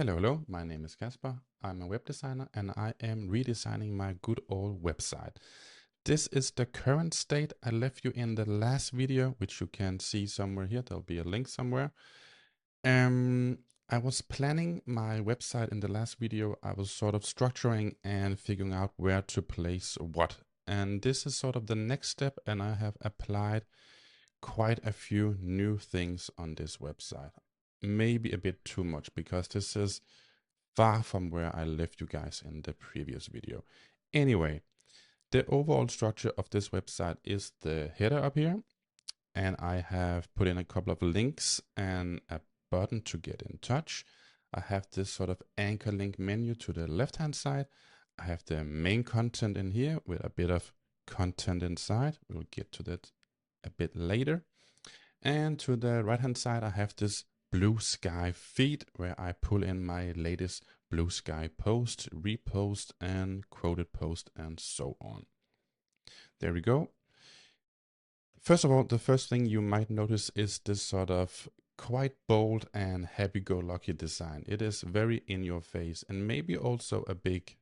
Hello, my name is Casper. I'm a web designer and I am redesigning my good old website. This is the current state I left you in the last video, which you can see somewhere here. There'll be a link somewhere. I was planning my website in the last video. I was sort of structuring and figuring out where to place what. And this is sort of the next step, and I have applied quite a few new things on this website. Maybe a bit too much because this is far from where I left you guys in the previous video. Anyway, the overall structure of this website is the header up here, and I have put in a couple of links and a button to get in touch. I have this sort of anchor link menu to the left hand side. I have the main content in here with a bit of content inside. We'll get to that a bit later. And to the right hand side, I have this blue sky feed where I pull in my latest blue sky post, repost, and quoted post, and so on. There we go. First of all, the first thing you might notice is this sort of quite bold and happy-go-lucky design. It is very in your face and maybe also a big.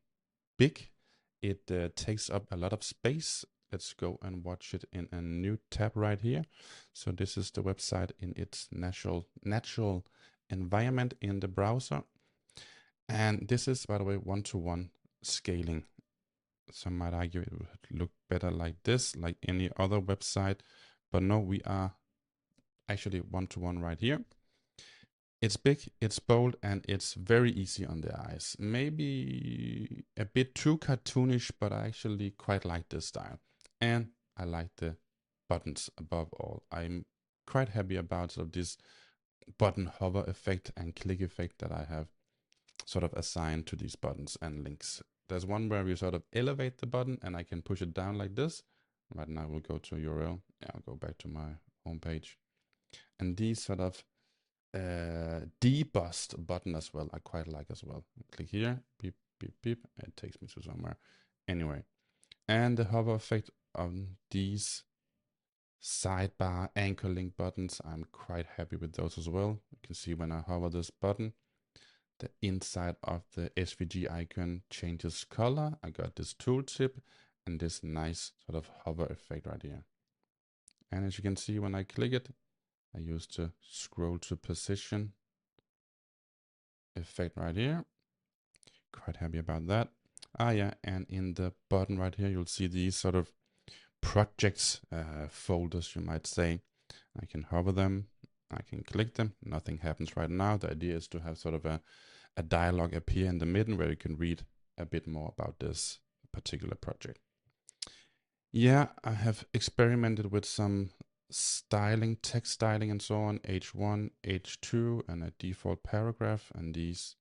It takes up a lot of space. Let's go and watch it in a new tab right here. So this is the website in its natural environment in the browser. And this is, by the way, one-to-one scaling. Some might argue it would look better like this, like any other website. But no, we are actually one-to-one right here. It's big, it's bold, and it's very easy on the eyes. Maybe a bit too cartoonish, but I actually quite like this style. And I like the buttons above all. I'm quite happy about sort of this button hover effect and click effect that I have sort of assigned to these buttons and links. There's one where we sort of elevate the button and I can push it down like this. Right now we'll go to URL. Yeah, I'll go back to my home page. And these sort of debust button as well, I quite like as well. Click here, beep, beep, beep. It takes me to somewhere. Anyway, and the hover effect on these sidebar anchor link buttons, I'm quite happy with those as well. You can see when I hover this button, the inside of the SVG icon changes color. I got this tooltip and this nice sort of hover effect right here. And as you can see, when I click it, I use the scroll to position effect right here. Quite happy about that. Yeah, and in the button right here, you'll see these sort of projects folders, you might say. I can hover them, I can click them, nothing happens right now. The idea is to have sort of a dialogue appear in the middle where you can read a bit more about this particular project. Yeah, I have experimented with some styling, text styling and so on, H1, H2, and a default paragraph, and these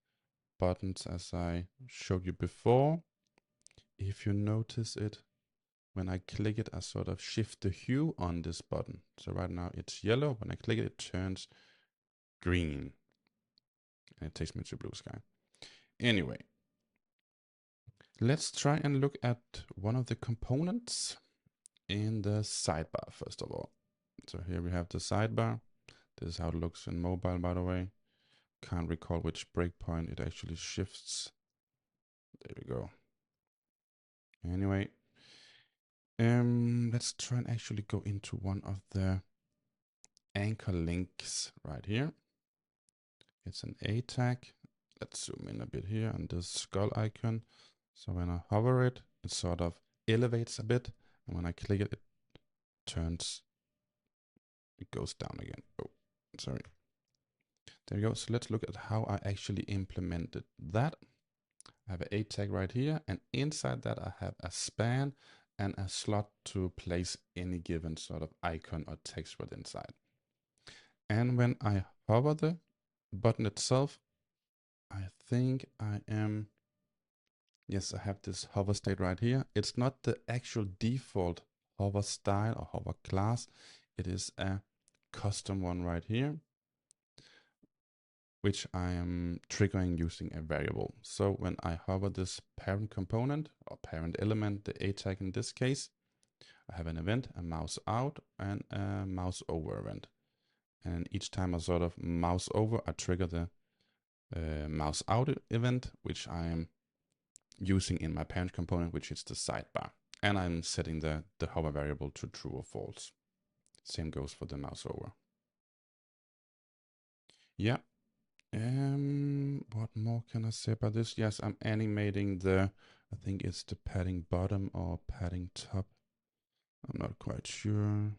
buttons as I showed you before. If you notice it, when I click it, I sort of shift the hue on this button. So right now it's yellow. When I click it, it turns green. And it takes me to blue sky. Anyway, let's try and look at one of the components in the sidebar, first of all. So here we have the sidebar. This is how it looks in mobile, by the way. Can't recall which breakpoint it actually shifts. There we go. Anyway, let's try and actually go into one of the anchor links right here. It's an A tag. Let's zoom in a bit here on this skull icon. So when I hover it, it sort of elevates a bit. And when I click it, it goes down again. Oh, sorry. There you go. So let's look at how I actually implemented that. I have an A tag right here, and inside that I have a span and a slot to place any given sort of icon or text within inside. And when I hover the button itself, I think I am, yes, I have this hover state right here. It's not the actual default hover style or hover class. It is a custom one right here, which I am triggering using a variable. So when I hover this parent component or parent element, the A tag in this case, I have an event, a mouse out and a mouse over event. And each time I sort of mouse over, I trigger the mouse out event, which I'm using in my parent component, which is the sidebar. And I'm setting the hover variable to true or false. Same goes for the mouse over. Yeah. What more can I say about this? Yes, I'm animating I think it's the padding bottom or padding top. I'm not quite sure.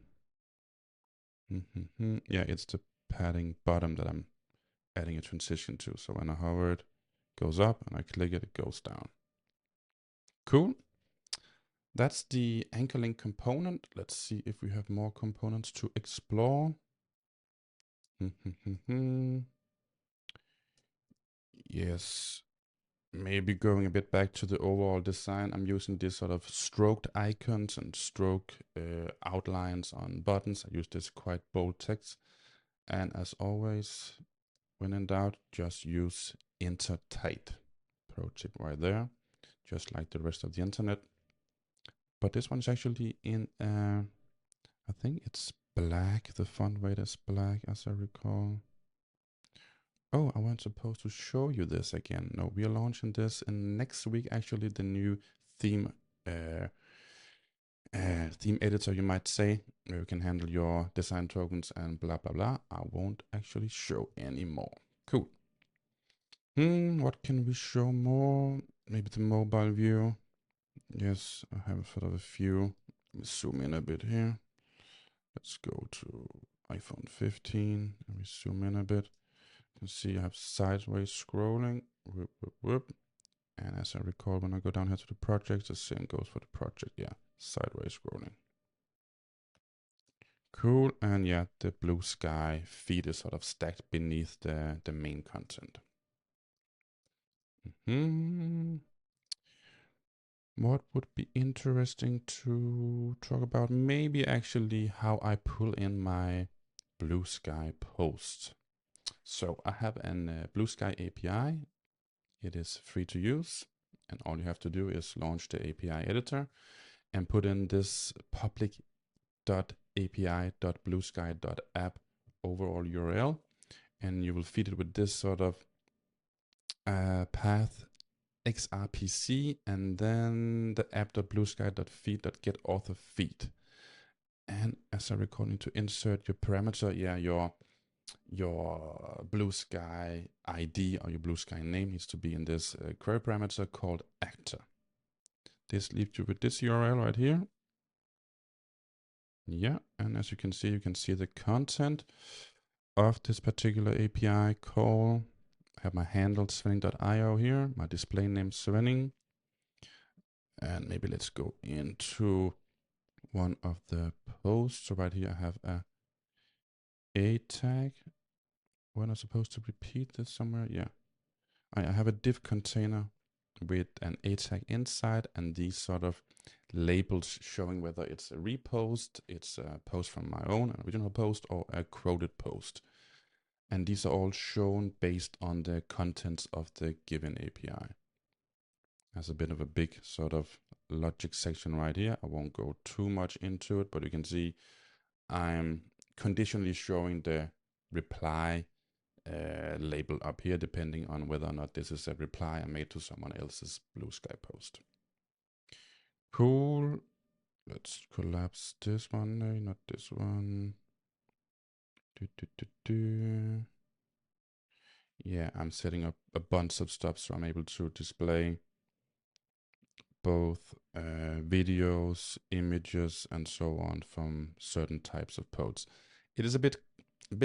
Yeah, it's the padding bottom that I'm adding a transition to. So when I hover it, goes up, and I click it, it goes down. Cool. That's the anchor link component. Let's see if we have more components to explore. Yes, maybe going a bit back to the overall design. I'm using this sort of stroked icons and stroke outlines on buttons. I use this quite bold text. And as always, when in doubt, just use enter tight. Pro tip right there, just like the rest of the internet. But this one's actually in, I think it's black. The font weight is black, as I recall. Oh, I wasn't supposed to show you this again. No, we are launching this in next week, actually, the new theme theme editor, you might say, where you can handle your design tokens and blah, blah, blah. I won't actually show anymore. Cool. What can we show more? Maybe the mobile view. Yes, I have sort of a few. Let me zoom in a bit here. Let's go to iPhone 15 and we zoom in a bit. You can see I have sideways scrolling. Whoop, whoop, whoop. And as I recall, when I go down here to the project, the same goes for the project. Yeah, sideways scrolling. Cool. And yeah, the blue sky feed is sort of stacked beneath the main content. What would be interesting to talk about? Maybe actually how I pull in my blue sky posts. So I have an blue sky API. It is free to use. And all you have to do is launch the API editor and put in this public.api.bluesky.app overall URL. And you will feed it with this sort of path xrpc and then the app.bluesky.feed.getAuthorFeed. And as I recall, you need to insert your parameter, your blue sky ID or your blue sky name needs to be in this query parameter called actor. This leaves you with this URL right here. Yeah, and as you can see the content of this particular API call. I have my handle svenning.io here, my display name Svenning. And maybe let's go into one of the posts. So right here I have a tag. When I'm supposed to repeat this somewhere? Yeah. I have a div container with an a tag inside and these sort of labels showing whether it's a repost, it's a post from my own original post, or a quoted post. And these are all shown based on the contents of the given API. There's a bit of a big sort of logic section right here. I won't go too much into it, but you can see I'm conditionally showing the reply label up here, depending on whether or not this is a reply I made to someone else's blue sky post. Cool. Let's collapse this one. No, not this one. Yeah, I'm setting up a bunch of stuff so I'm able to display both videos, images, and so on from certain types of posts. It is a bit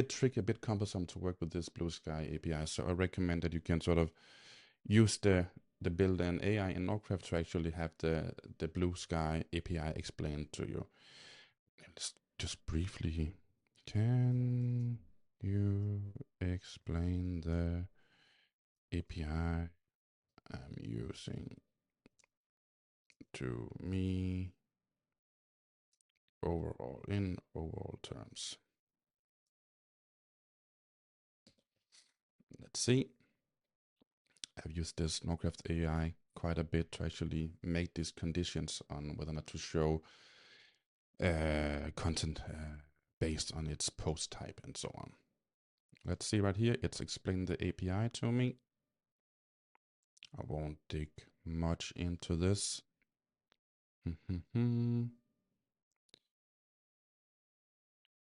tricky, a bit cumbersome to work with this Blue Sky API. So I recommend that you can sort of use the built-in AI in Nordcraft to actually have the Blue Sky API explained to you. Just briefly, can you explain the API I'm using to me in overall terms? Let's see. I've used this Nordcraft AI quite a bit to actually make these conditions on whether or not to show content based on its post type and so on. Let's see right here. It's explained the API to me. I won't dig much into this.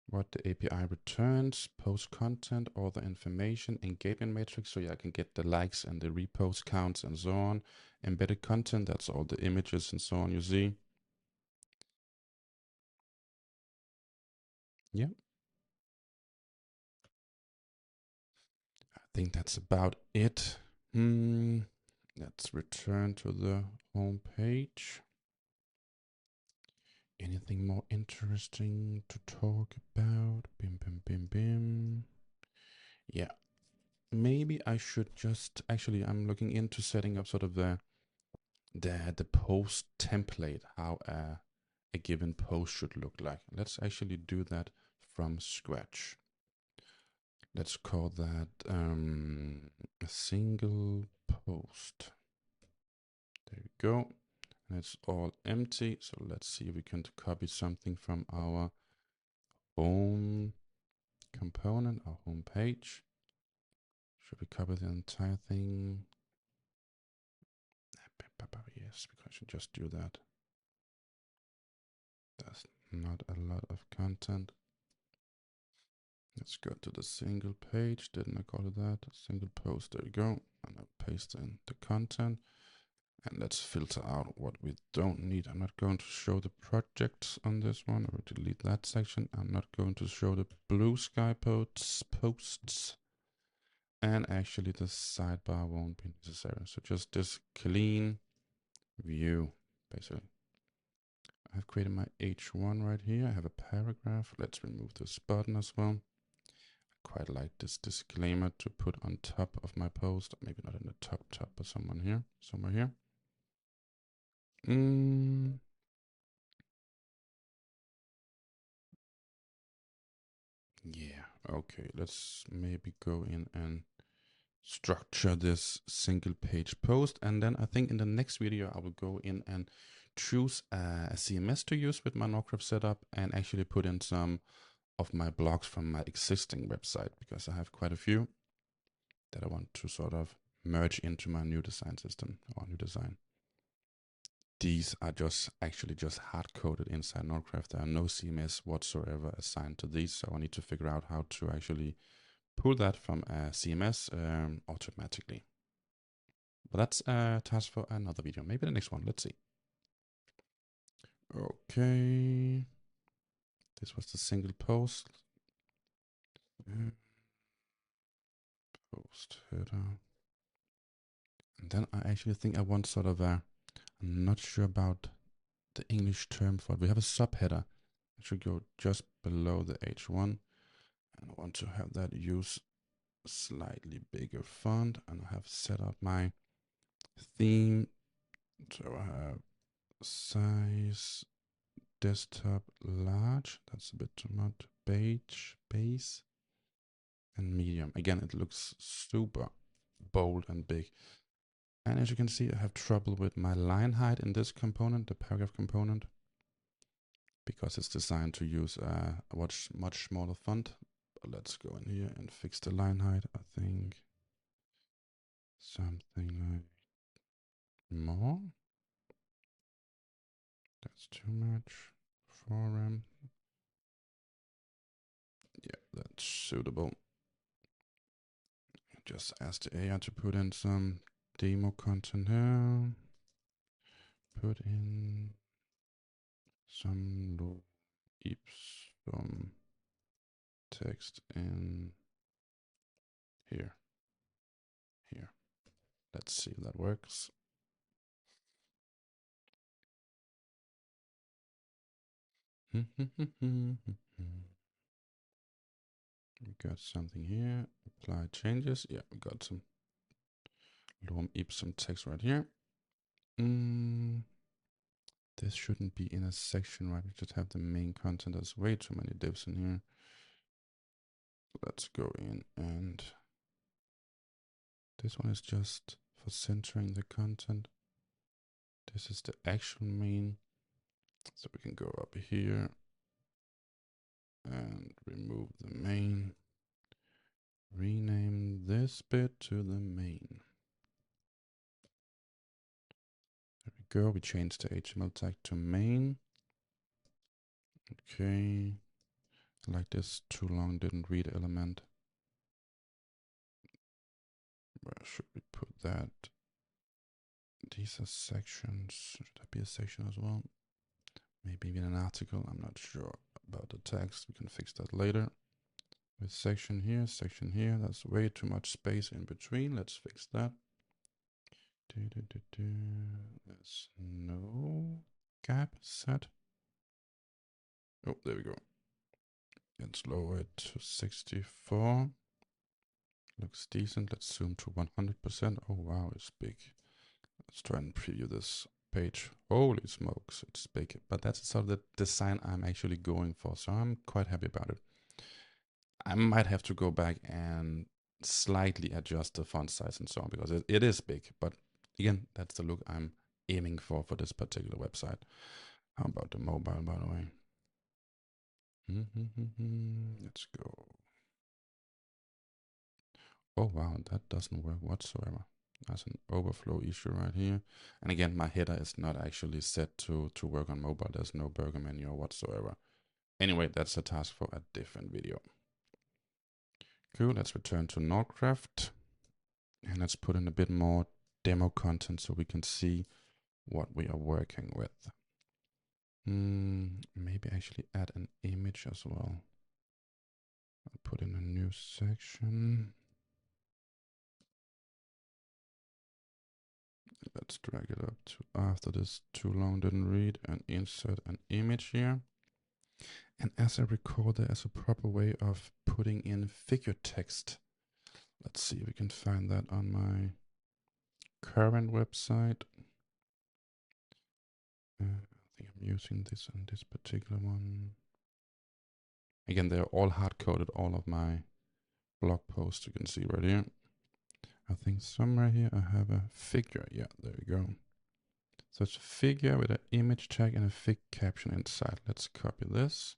What the API returns, post content, all the information, engagement metrics, so yeah, I can get the likes and the repost counts and so on. Embedded content, that's all the images and so on you see. Yeah. I think that's about it. Let's return to the home page. Anything more interesting to talk about? Bim, bim, bim, bim. Yeah. Maybe I should just, actually, I'm looking into setting up sort of the post template, how a given post should look like. Let's actually do that from scratch. Let's call that a single post. There we go. And it's all empty. So let's see if we can copy something from our home component, our home page. Should we copy the entire thing? Yes, we should just do that. That's not a lot of content. Let's go to the single page. Didn't I call it that? Single post. There you go. And I'll paste in the content. And let's filter out what we don't need. I'm not going to show the projects on this one. I will delete that section. I'm not going to show the blue sky posts. And actually the sidebar won't be necessary. So just this clean view, basically. I've created my H1 right here. I have a paragraph. Let's remove this button as well. I quite like this disclaimer to put on top of my post. Maybe not in the top, but somewhere here. Yeah, okay. Let's maybe go in and structure this single page post. And then I think in the next video, I will go in and choose a CMS to use with my Nordcraft setup and actually put in some of my blogs from my existing website, because I have quite a few that I want to sort of merge into my new design system or new design. These are just hard coded inside Nordcraft. There are no CMS whatsoever assigned to these, so I need to figure out how to actually pull that from a CMS automatically. But that's a task for another video. Maybe the next one. Let's see. Okay. This was the single post. Post header. And then I actually think I want sort of a, I'm not sure about the English term for it. We have a subheader. It should go just below the H1. And I want to have that use slightly bigger font. And I have set up my theme. So I have size desktop large. That's a bit too much. Beige, base, and medium. Again, it looks super bold and big. And as you can see, I have trouble with my line height in this component, the paragraph component, because it's designed to use a much smaller font. But let's go in here and fix the line height. I think something like more. That's too much. 4 Yeah, that's suitable. Just ask the AI to put in some demo content here. Put in some low ipsum text in here. Let's see if that works. We got something here. Apply changes. Yeah, we got some low ipsum text right here. This shouldn't be in a section, right? We should have the main content. There's way too many divs in here. Let's go in, and this one is just for centering the content. This is the actual main. So we can go up here and remove the main. rename this bit to the main. There we go. We changed the HTML tag to main. Okay. Like this too long didn't read element. Where should we put that? These are sections. Should that be a section as well? Maybe even an article. I'm not sure about the text. We can fix that later. With section here. That's way too much space in between. Let's fix that. There's no gap set. Oh, there we go. Let's lower it to 64. Looks decent. Let's zoom to 100%. Oh wow, it's big. Let's try and preview this page. Holy smokes, it's big. But that's sort of the design I'm actually going for, so I'm quite happy about it. I might have to go back and slightly adjust the font size and so on, because it is big. But again, that's the look I'm aiming for this particular website. How about the mobile, by the way? Let's go. Oh wow, that doesn't work whatsoever. That's an overflow issue right here. And again, my header is not actually set to work on mobile. There's no burger menu whatsoever. Anyway, that's a task for a different video. Cool, let's return to Nordcraft. And let's put in a bit more demo content so we can see what we are working with. Maybe actually add an image as well. I'll put in a new section. Let's drag it up to after this too long didn't read and insert an image here. And as I recall, there is a proper way of putting in figure text. Let's see if we can find that on my current website. I think I'm using this on this particular one. Again, they're all hard-coded, all of my blog posts you can see right here. I think somewhere here I have a figure. Yeah, there we go. So it's a figure with an image tag and a fig caption inside. Let's copy this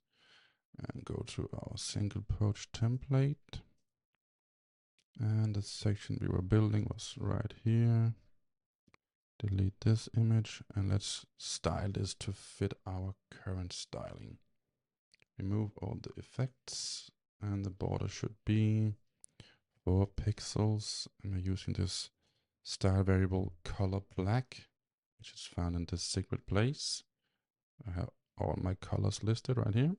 and go to our single page template. And the section we were building was right here. Delete this image and let's style this to fit our current styling. Remove all the effects and the border should be 4 pixels. I'm using this style variable color black, which is found in this secret place. I have all my colors listed right here.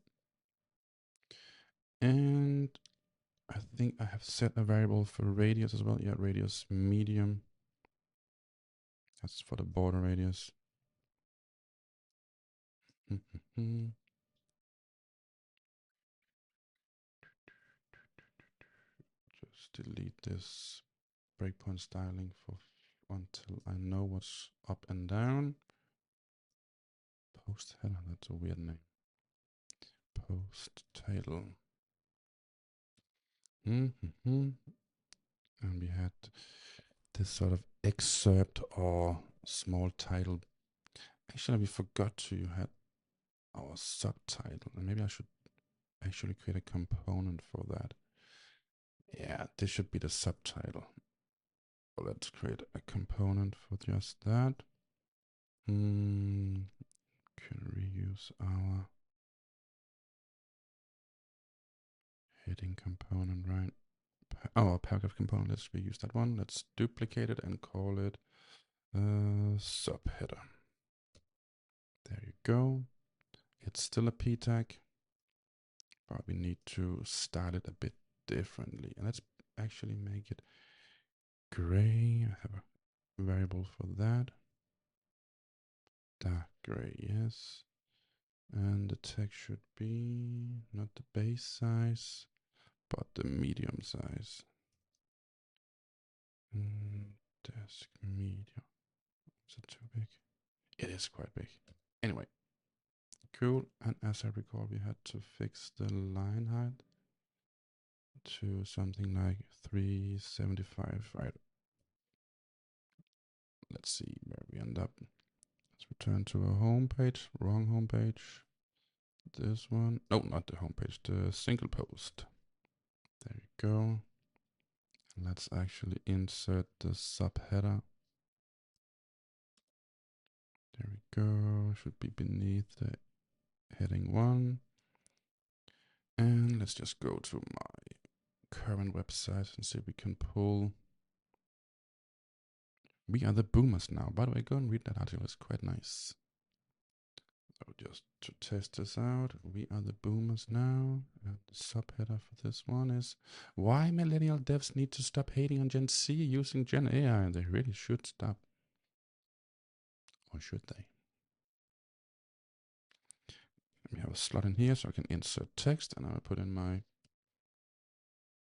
And I think I have set a variable for radius as well. Yeah, radius medium. That's for the border radius. Just delete this breakpoint styling for until I know what's up and down. Post header, that's a weird name. Post title. And we had this sort of excerpt or small title. Actually, we forgot to have our subtitle. And maybe I should actually create a component for that. Yeah, this should be the subtitle. So let's create a component for just that. Can reuse our heading component, right? Oh, paragraph component. Let's reuse that one. Let's duplicate it and call it subheader. There you go. It's still a p tag, but we need to style it a bit differently. And let's actually make it gray. I have a variable for that. Dark gray, yes. And the text should be not the base size, but the medium size. Desk medium. Is it too big? It is quite big. Anyway, cool. And as I recall, we had to fix the line height to something like 375, right? Let's see where we end up. Let's return to our home page. Wrong home page. This one. No, not the home page. The single post. There you go. Let's actually insert the subheader. There we go. Should be beneath the heading 1. And let's just go to my current website and see if we can pull. We are the boomers now. By the way, go and read that article. It's quite nice. So just to test this out, we are the boomers now. And the subheader for this one is why millennial devs need to stop hating on Gen Z using Gen AI. They really should stop. Or should they? We have a slot in here so I can insert text, and I'll put in my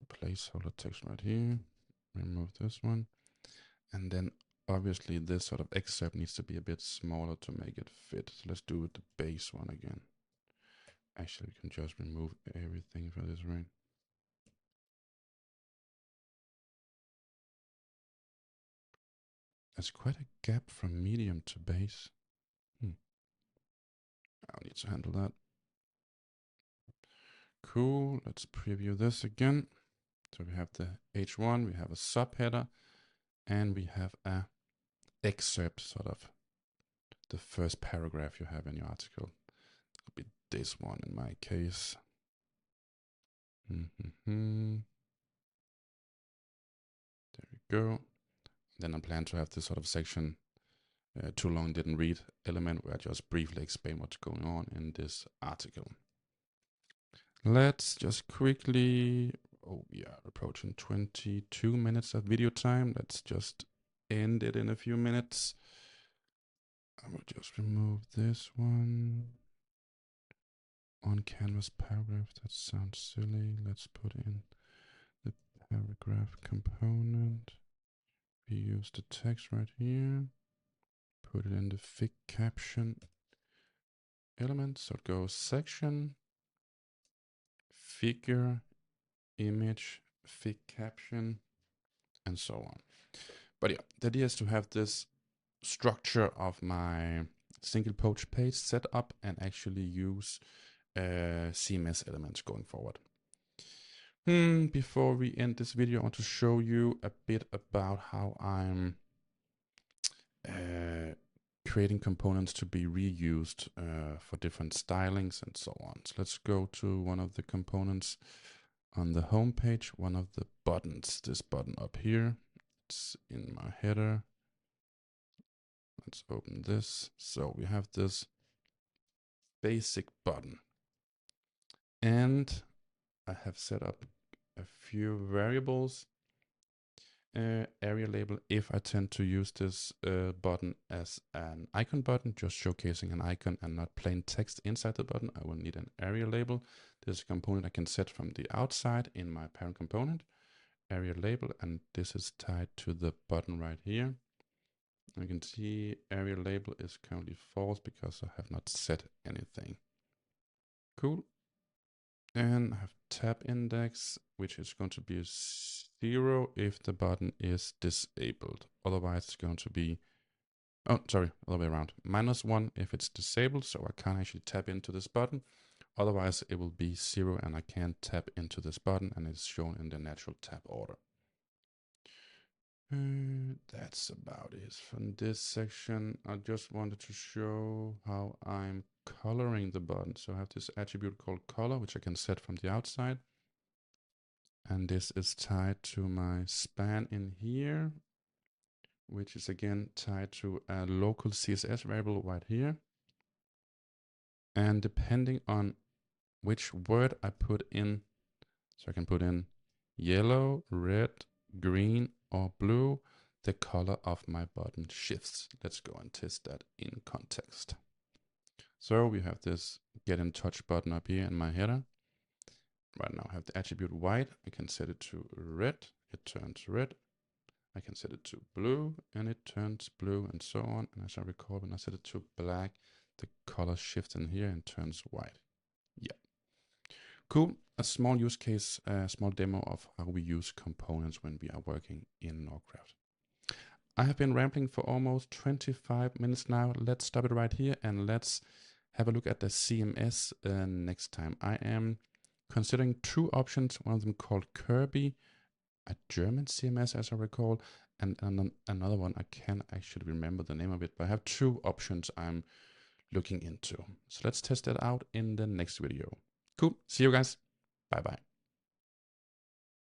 placeholder text right here. Remove this one. And then obviously this sort of excerpt needs to be a bit smaller to make it fit. So let's do the base one again. Actually, we can just remove everything for this, right? There's quite a gap from medium to base. I'll need to handle that. Cool, let's preview this again. So we have the H1, we have a subheader, and we have a excerpt, sort of the first paragraph you have in your article. It'll be this one in my case. There we go. Then I plan to have this sort of section, too long didn't read element, where I just briefly explain what's going on in this article. Let's just quickly, we are approaching 22 minutes of video time. Let's just end it in a few minutes. I will just remove this one. On canvas paragraph, that sounds silly. Let's put in the paragraph component. We use the text right here. Put it in the fig caption element. So it goes section, figure, image, fig caption, and so on. But yeah, the idea is to have this structure of my single page set up and actually use CMS elements going forward. Before we end this video, I want to show you a bit about how I'm creating components to be reused for different stylings and so on. So let's go to one of the components on the home page, one of the buttons, this button up here. It's in my header. Let's open this. So we have this basic button. And I have set up a few variables. Area label, if I tend to use this button as an icon button, just showcasing an icon and not plain text inside the button, I will need an area label. This is a component I can set from the outside in my parent component, area label, and this is tied to the button right here. You can see area label is currently false because I have not set anything. Cool. And I have tab index, which is going to be 0 if the button is disabled. Otherwise, it's going to be, oh, sorry, other way around. -1 if it's disabled, so I can't actually tap into this button. Otherwise, it will be 0 and I can't tap into this button, and it's shown in the natural tab order. That's about it from this section. I just wanted to show how I'm coloring the button. So I have this attribute called color, which I can set from the outside. And this is tied to my span in here, which is again tied to a local CSS variable right here. And depending on which word I put in, so I can put in yellow, red, green, or blue, the color of my button shifts. Let's go and test that in context. So we have this get in touch button up here in my header. Right now I have the attribute white. I can set it to red. It turns red. I can set it to blue and it turns blue and so on. And as I recall, when I set it to black, the color shifts in here and turns white. Yeah. Cool. A small use case, a small demo of how we use components when we are working in Nordcraft. I have been rambling for almost 25 minutes now. Let's stop it right here and let's have a look at the CMS next time. I am considering two options, one of them called Kirby, a German CMS, as I recall, and another one I can't actually remember the name of it, but I have 2 options I'm looking into. So let's test that out in the next video. Cool. See you guys. Bye bye.